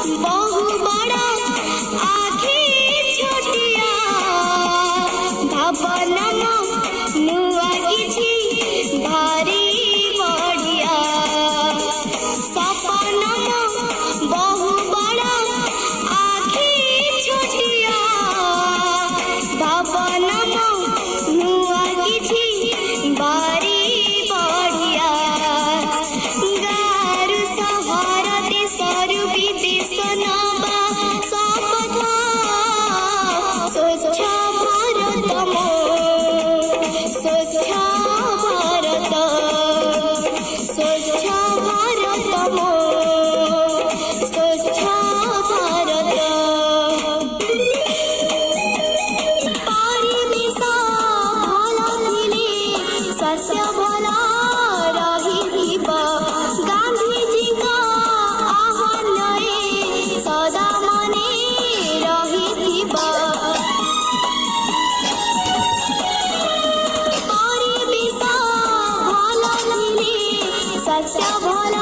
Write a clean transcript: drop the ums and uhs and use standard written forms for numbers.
बहु बड़ आखि छोटिया भावनम नुआ किछि भारी बढ़िया सपनम बहु बड़ आखि छोटिया भावनम नुआ किछि भारी बढ़िया गारु सहर देशरु विदेश नबा शपथ स्वच्छ भारत स्वच्छ भारत स्वच्छ भारत स्वच्छ भारत परिवेश भल थिले शस्य भल रहिब गांधीजीक आह्वानरे सदा मने रहिथिब परिवेश भल थिले शस्य भल